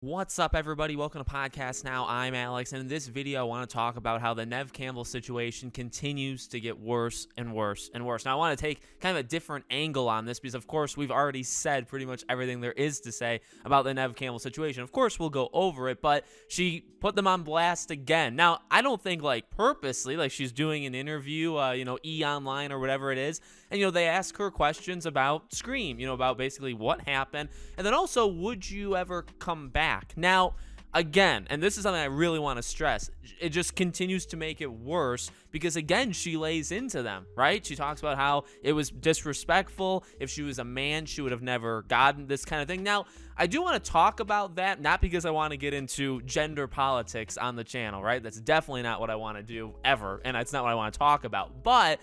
What's up, everybody? Welcome to Podcast Now. I'm Alex, and in this video, I want to talk about how the Neve Campbell situation continues to get worse and worse and worse. Now, I want to take kind of a different angle on this because, of course, we've already said pretty much everything there is to say about the Neve Campbell situation. Of course, we'll go over it, but she put them on blast again. Now, I don't think, purposely, she's doing an interview, E-Online or whatever it is, and, they ask her questions about Scream, about basically what happened, and then also, would you ever come back? Now, again, and this is something I really want to stress, it just continues to make it worse because, again, she lays into them, right? She talks about how it was disrespectful. If she was a man, she would have never gotten this kind of thing. Now, I do want to talk about that, not because I want to get into gender politics on the channel, right? That's definitely not what I want to do ever, and that's not what I want to talk about. But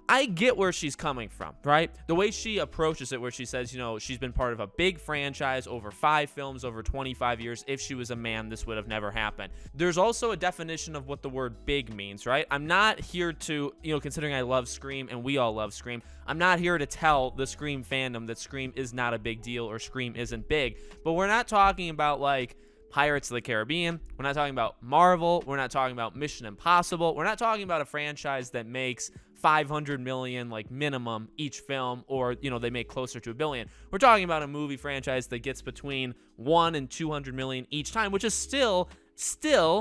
I get where she's coming from, right? The way she approaches it, where she says, she's been part of a big franchise, over 5 films, over 25 years. If she was a man, this would have never happened. There's also a definition of what the word big means, right? I'm not here to, considering I love Scream and we all love Scream, I'm not here to tell the Scream fandom that Scream is not a big deal or Scream isn't big. But we're not talking about, Pirates of the Caribbean. We're not talking about Marvel. We're not talking about Mission Impossible. We're not talking about a franchise that makes 500 million minimum each film, or they make closer to $1 billion. We're talking about a movie franchise that gets between 1 and 200 million each time, which is still,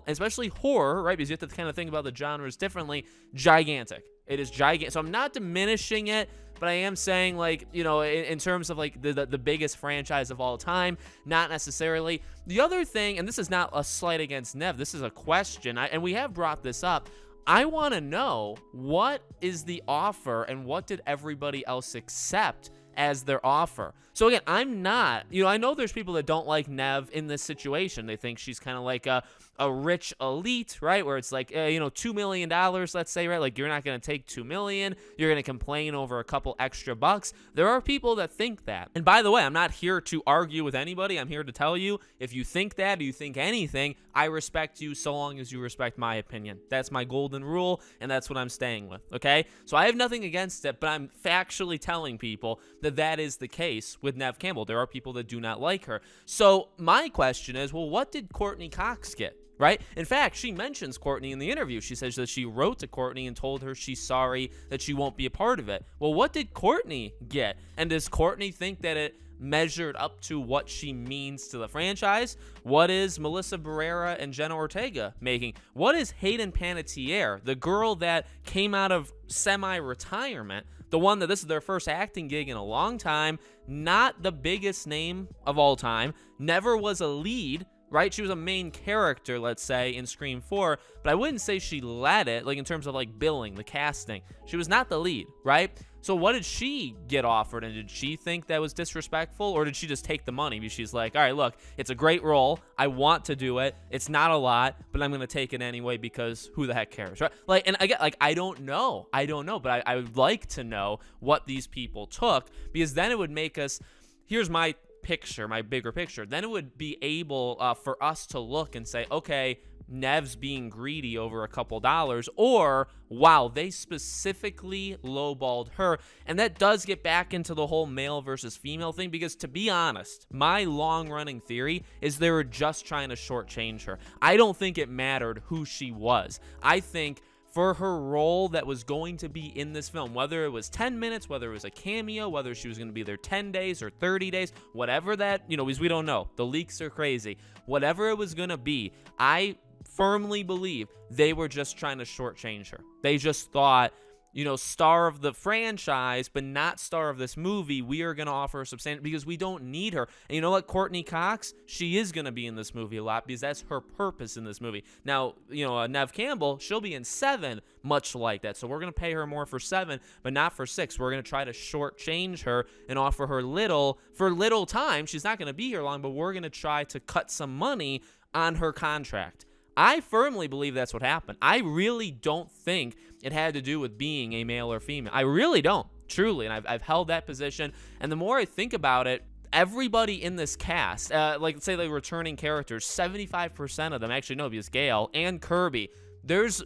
especially horror, right? Because you have to kind of think about the genres differently. Gigantic. It is gigantic. So I'm not diminishing it, but I am saying, in terms of the biggest franchise of all time, not necessarily. The other thing, and this is not a slight against Neve, this is a question, and we have brought this up. I want to know, what is the offer and what did everybody else accept as their offer? So again, I'm not, I know there's people that don't like Neve in this situation. They think she's kind of like a rich elite, right? Where it's $2 million, let's say, right? You're not going to take $2 million. You're going to complain over a couple extra bucks. There are people that think that. And by the way, I'm not here to argue with anybody. I'm here to tell you, if you think that, or you think anything, I respect you so long as you respect my opinion. That's my golden rule, and that's what I'm staying with, okay? So I have nothing against it, but I'm factually telling people that is the case with Neve Campbell. There are people that do not like her. So my question is, well, what did Courtney Cox get? Right? In fact, she mentions Courtney in the interview. She says that she wrote to Courtney and told her she's sorry that she won't be a part of it. Well, what did Courtney get? And does Courtney think that it measured up to what she means to the franchise? What is Melissa Barrera and Jenna Ortega making? What is Hayden Panettiere, the girl that came out of semi-retirement, the one that this is their first acting gig in a long time, not the biggest name of all time, never was a lead, right? She was a main character, let's say, in Scream 4, but I wouldn't say she led it, in terms of, billing, the casting. She was not the lead, right? So what did she get offered, and did she think that was disrespectful, or did she just take the money? Because she's like, all right, look, it's a great role. I want to do it. It's not a lot, but I'm going to take it anyway because who the heck cares, right? And I get, I don't know, but I would like to know what these people took, because then it would make us, here's my bigger picture, then it would be able for us to look and say, okay, Neve's being greedy over a couple dollars, or wow, they specifically lowballed her. And that does get back into the whole male versus female thing, because to be honest, my long-running theory is they were just trying to shortchange her. I don't think it mattered who she was. I think for her role that was going to be in this film, whether it was 10 minutes, whether it was a cameo, whether she was going to be there 10 days or 30 days, whatever that, because we don't know. The leaks are crazy. Whatever it was going to be, I firmly believe they were just trying to shortchange her. They just thought, star of the franchise, but not star of this movie. We are going to offer her substantial, because we don't need her. And you know what? Courtney Cox, she is going to be in this movie a lot because that's her purpose in this movie. Now, Neve Campbell, she'll be in 7, much like that. So we're going to pay her more for 7, but not for 6. We're going to try to shortchange her and offer her for little time. She's not going to be here long, but we're going to try to cut some money on her contract. I firmly believe that's what happened. I really don't think it had to do with being a male or female. I really don't, truly, and I've held that position. And the more I think about it, everybody in this cast, say returning characters, 75% of them, actually no, because Gail and Kirby, there's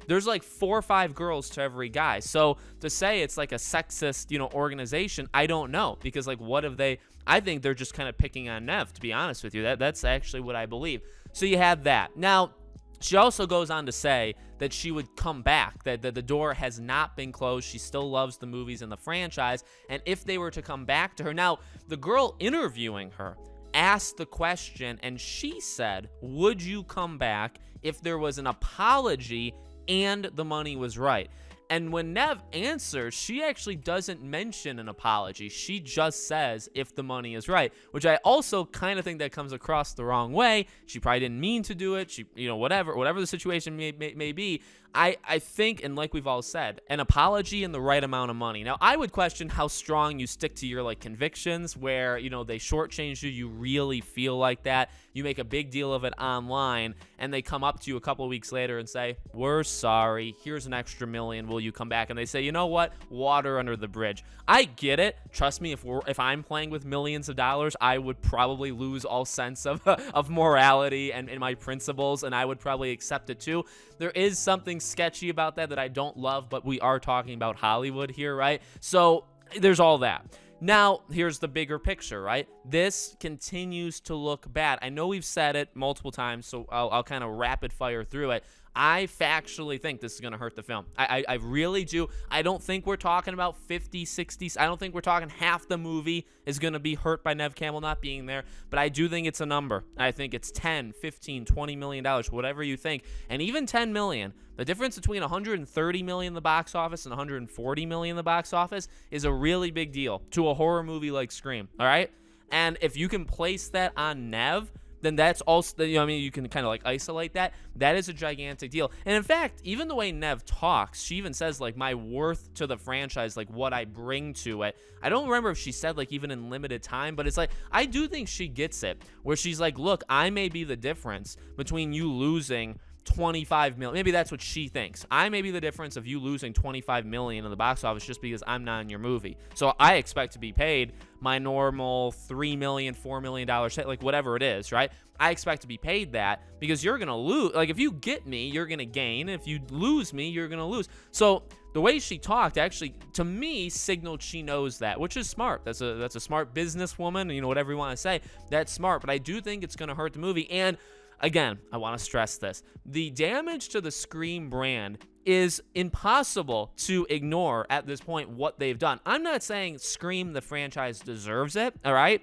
4 or 5 girls to every guy. So to say it's a sexist, organization, I don't know, because what have they I think they're just kind of picking on Neve, to be honest with you. That's actually what I believe. So you have that. Now, she also goes on to say that she would come back, that the door has not been closed. She still loves the movies and the franchise. And if they were to come back to her. Now, the girl interviewing her asked the question, and she said, would you come back if there was an apology and the money was right? And when Neve answers, she actually doesn't mention an apology. She just says if the money is right, which I also kind of think that comes across the wrong way. She probably didn't mean to do it. She, whatever the situation may be. I think, and like we've all said, an apology and the right amount of money. Now, I would question how strong you stick to your convictions where, they shortchange you. You really feel like that. You make a big deal of it online, and they come up to you a couple of weeks later and say, we're sorry. Here's an extra $1 million. Will you come back? And they say, you know what? Water under the bridge. I get it. Trust me, if I'm playing with millions of dollars, I would probably lose all sense of morality and my principles, and I would probably accept it too. There is something sketchy about that I don't love, but we are talking about Hollywood here, right? So there's all that. Now, here's the bigger picture, right? This continues to look bad. I know we've said it multiple times, so I'll kind of rapid fire through it. I factually think this is going to hurt the film. I really do. I don't think we're talking about 50, 60. I don't think we're talking half the movie is going to be hurt by Neve Campbell not being there. But I do think it's a number. I think it's 10, 15, $20 million, whatever you think. And even 10 million, the difference between 130 million in the box office and 140 million in the box office is a really big deal to a horror movie like Scream. All right? And if you can place that on Neve, then that's also, you can kind of isolate that. That is a gigantic deal. And in fact, even the way Neve talks, she even says my worth to the franchise, what I bring to it. I don't remember if she said even in limited time, but it's I do think she gets it, where she's look, I may be the difference between you losing 25 million. Maybe that's what she thinks. I may be the difference of you losing 25 million in the box office just because I'm not in your movie. So I expect to be paid my normal $3 million, $4 million, whatever it is, right? I expect to be paid that because you're going to lose. If you get me, you're going to gain. If you lose me, you're going to lose. So the way she talked actually, to me, signaled she knows that, which is smart. That's a smart businesswoman, whatever you want to say. That's smart. But I do think it's going to hurt the movie. And again, I want to stress this. The damage to the Scream brand is impossible to ignore at this point what they've done. I'm not saying Scream, the franchise, deserves it, all right?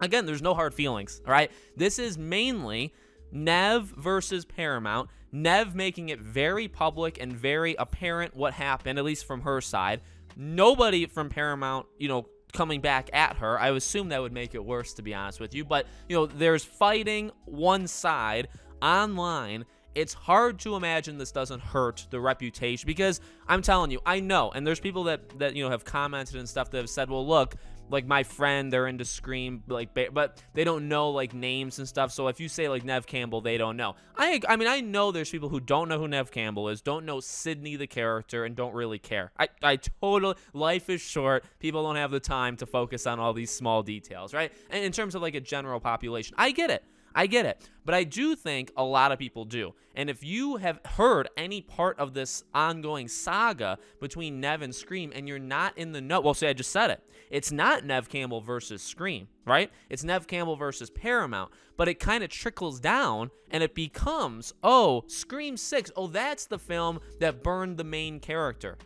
Again, there's no hard feelings, all right? This is mainly Neve versus Paramount. Neve making it very public and very apparent what happened, at least from her side. Nobody from Paramount, coming back at her. I assume that would make it worse, to be honest with you. But, there's fighting one side online. It's hard to imagine this doesn't hurt the reputation because I'm telling you, I know. And there's people that have commented and stuff that have said, well, look, my friend, they're into Scream, but they don't know names and stuff. So if you say Neve Campbell, they don't know. I know there's people who don't know who Neve Campbell is, don't know Sydney the character, and don't really care. I totally, life is short. People don't have the time to focus on all these small details, right? And in terms of a general population, I get it. But I do think a lot of people do. And if you have heard any part of this ongoing saga between Neve and Scream and you're not in the know, well, say I just said it. It's not Neve Campbell versus Scream, right? It's Neve Campbell versus Paramount. But it kind of trickles down and it becomes, Scream 6. Oh, that's the film that burned the main character.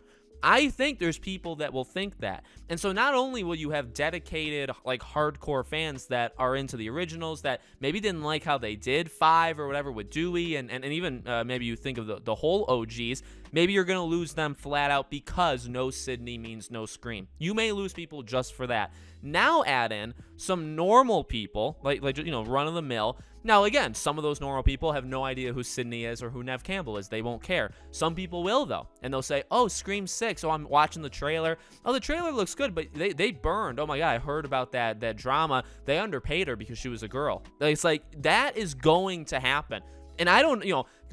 I think there's people that will think that. And so not only will you have dedicated, hardcore fans that are into the originals that maybe didn't like how they did 5 or whatever with Dewey, and even maybe you think of the whole OGs, maybe you're going to lose them flat out because no Sydney means no Scream. You may lose people just for that. Now add in some normal people, run-of-the-mill. Now, again, some of those normal people have no idea who Sydney is or who Neve Campbell is. They won't care. Some people will, though, and they'll say, Scream 6. Oh, I'm watching the trailer. Oh, the trailer looks good, but they burned. Oh, my God, I heard about that drama. They underpaid her because she was a girl. It's that is going to happen. And I don't,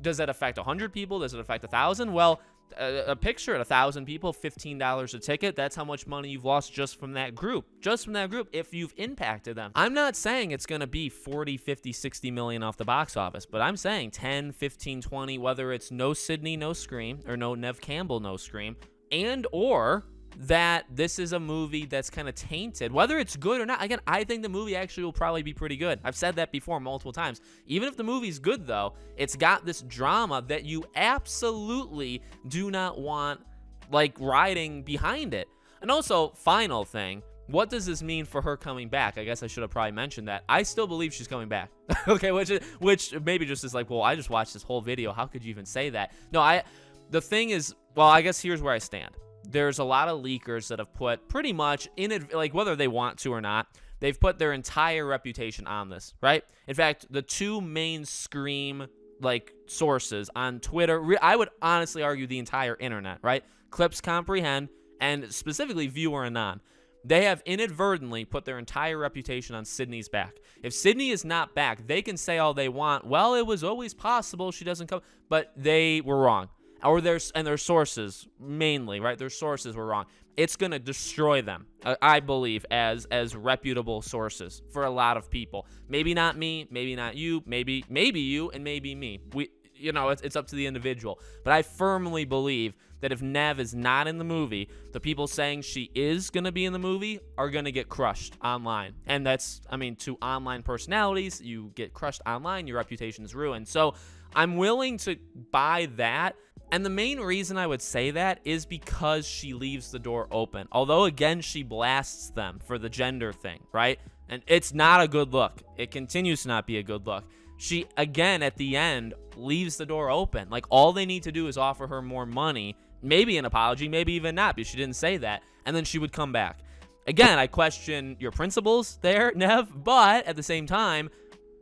does that affect 100 people? Does it affect 1,000? Well, a picture at 1,000 people, $15 a ticket. That's how much money you've lost just from that group. If you've impacted them. I'm not saying it's going to be 40, 50, 60 million off the box office, but I'm saying 10, 15, 20, whether it's no Sydney, no Scream, or no Neve Campbell, no Scream, and or that this is a movie that's kind of tainted, whether it's good or not. Again, I think the movie actually will probably be pretty good. I've said that before multiple times. Even if the movie's good, though, it's got this drama that you absolutely do not want, like, riding behind it. And also, final thing, what does this mean for her coming back? I guess I should have probably mentioned that. I still believe she's coming back. Okay, which maybe just is like, well, I just watched this whole video. How could you even say that? No, the thing is, well, I guess here's where I stand. There's a lot of leakers that have put pretty much in it, like, whether they want to or not, they've put their entire reputation on this, right? In fact, the two main Scream, like, sources on Twitter, I would honestly argue the entire internet, right? Clips Comprehend and specifically Viewer Anon. They have inadvertently put their entire reputation on Sydney's back. If Sydney is not back, they can say all they want. Well, it was always possible she doesn't come, but they were wrong. Or their sources, mainly, right? Their sources were wrong. It's going to destroy them, I believe, as reputable sources for a lot of people. Maybe not me, maybe not you, maybe you, and maybe me. It's up to the individual. But I firmly believe that if Neve is not in the movie, the people saying she is going to be in the movie are going to get crushed online. And that's, to online personalities, you get crushed online, your reputation is ruined. So I'm willing to buy that. And the main reason I would say that is because she leaves the door open. Although, again, she blasts them for the gender thing, right? And it's not a good look. It continues to not be a good look. She, again, at the end, leaves the door open. Like, all they need to do is offer her more money, maybe an apology, maybe even not, because she didn't say that, and then she would come back. Again, I question your principles there, Neve, but at the same time,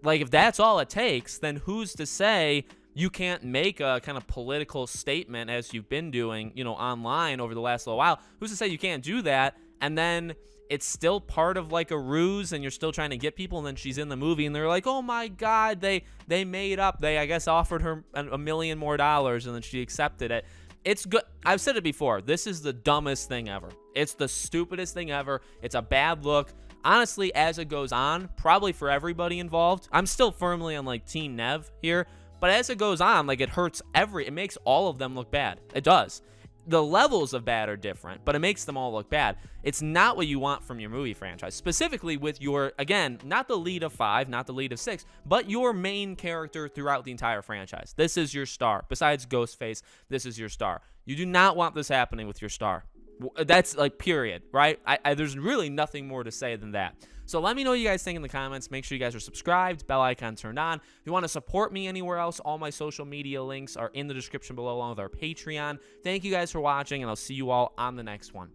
like, if that's all it takes, then who's to say you can't make a kind of political statement as you've been doing, online over the last little while? Who's to say you can't do that? And then it's still part of like a ruse and you're still trying to get people. And then she's in the movie and they're like, oh my God, they made up. They, I guess, offered her $1 million more and then she accepted it. It's good. I've said it before. This is the dumbest thing ever. It's the stupidest thing ever. It's a bad look. Honestly, as it goes on, probably for everybody involved, I'm still firmly on like Team Neve here. But as it goes on, like, it makes all of them look bad. It does. The levels of bad are different, but it makes them all look bad. It's not what you want from your movie franchise, specifically with your, again, not the lead of 5, not the lead of 6, but your main character throughout the entire franchise. This is your star. Besides Ghostface, this is your star. You do not want this happening with your star. That's like period, right? There's really nothing more to say than that. So let me know what you guys think in the comments. Make sure you guys are subscribed, bell icon turned on. If you want to support me anywhere else, all my social media links are in the description below along with our Patreon. Thank you guys for watching, and I'll see you all on the next one.